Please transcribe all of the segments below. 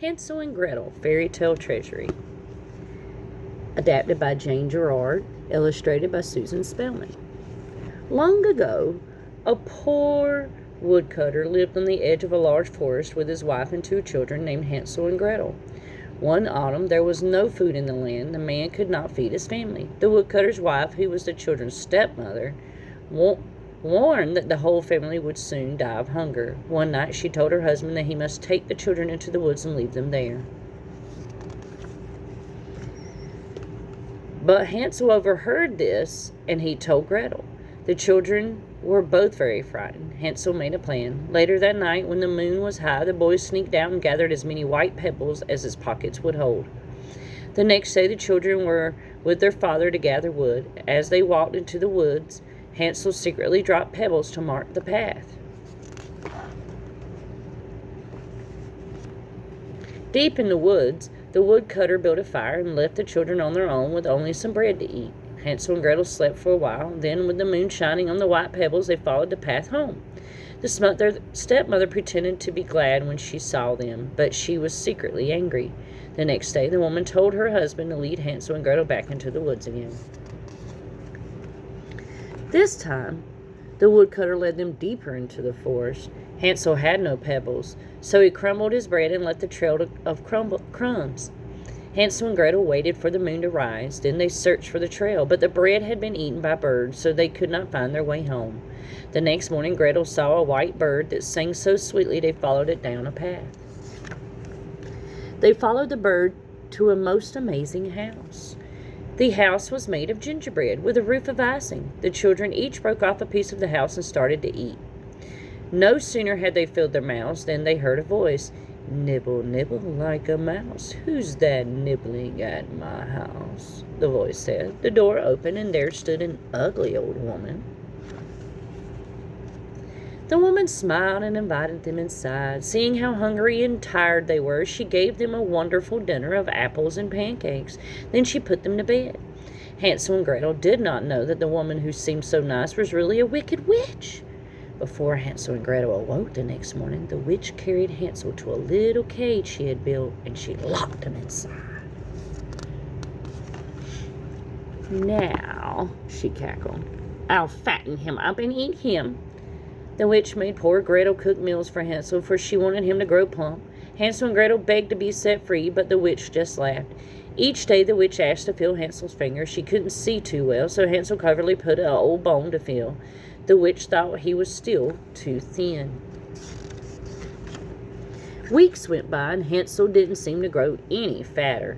Hansel and Gretel, Fairy Tale Treasury. Adapted by Jane Jerrard, illustrated by Susan Spellman. Long ago, a poor woodcutter lived on the edge of a large forest with his wife and 2 children named Hansel and Gretel. One autumn, there was no food in the land. The man could not feed his family. The woodcutter's wife, who was the children's stepmother, warned that the whole family would soon die of hunger. One night she told her husband that he must take the children into the woods and leave them there. But Hansel overheard this, and he told Gretel. The children were both very frightened. Hansel made a plan. Later that night, when the moon was high, the boy sneaked out and gathered as many white pebbles as his pockets would hold. The next day, the children were with their father to gather wood. As they walked into the woods, Hansel secretly dropped pebbles to mark the path. Deep in the woods, the woodcutter built a fire and left the children on their own with only some bread to eat. Hansel and Gretel slept for a while. Then, with the moon shining on the white pebbles, they followed the path home. Their stepmother pretended to be glad when she saw them, but she was secretly angry. The next day, the woman told her husband to lead Hansel and Gretel back into the woods again. This time, the woodcutter led them deeper into the forest. Hansel had no pebbles, so he crumbled his bread and left a trail of crumbs. Hansel and Gretel waited for the moon to rise. Then they searched for the trail, but the bread had been eaten by birds, so they could not find their way home. The next morning, Gretel saw a white bird that sang so sweetly they followed it down a path. They followed the bird to a most amazing house. The house was made of gingerbread with a roof of icing. The children each broke off a piece of the house and started to eat. No sooner had they filled their mouths than they heard a voice. "Nibble, nibble like a mouse. Who's that nibbling at my house?" the voice said. The door opened, and there stood an ugly old woman. The woman smiled and invited them inside. Seeing how hungry and tired they were, she gave them a wonderful dinner of apples and pancakes. Then she put them to bed. Hansel and Gretel did not know that the woman who seemed so nice was really a wicked witch. Before Hansel and Gretel awoke the next morning, the witch carried Hansel to a little cage she had built, and she locked him inside. "Now," she cackled, "I'll fatten him up and eat him." The witch made poor Gretel cook meals for Hansel, for she wanted him to grow plump. Hansel and Gretel begged to be set free, but the witch just laughed. Each day the witch asked to feel Hansel's finger. She couldn't see too well, so Hansel cleverly put an old bone to feel. The witch thought he was still too thin. Weeks went by, and Hansel didn't seem to grow any fatter.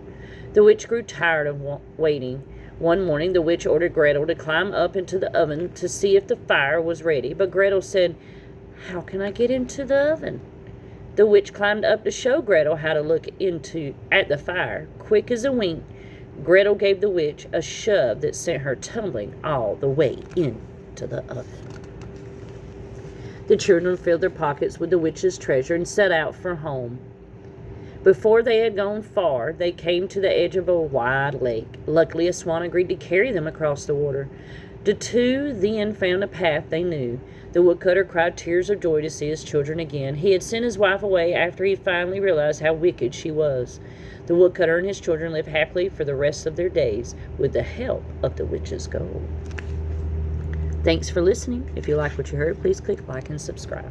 The witch grew tired of waiting. One morning, the witch ordered Gretel to climb up into the oven to see if the fire was ready, but Gretel said, "How can I get into the oven?" The witch climbed up to show Gretel how to look at the fire. Quick as a wink, Gretel gave the witch a shove that sent her tumbling all the way into the oven. The children filled their pockets with the witch's treasure and set out for home. Before they had gone far, they came to the edge of a wide lake. Luckily, a swan agreed to carry them across the water. The 2 then found a path they knew. The woodcutter cried tears of joy to see his children again. He had sent his wife away after he finally realized how wicked she was. The woodcutter and his children lived happily for the rest of their days with the help of the witch's gold. Thanks for listening. If you like what you heard, please click like and subscribe.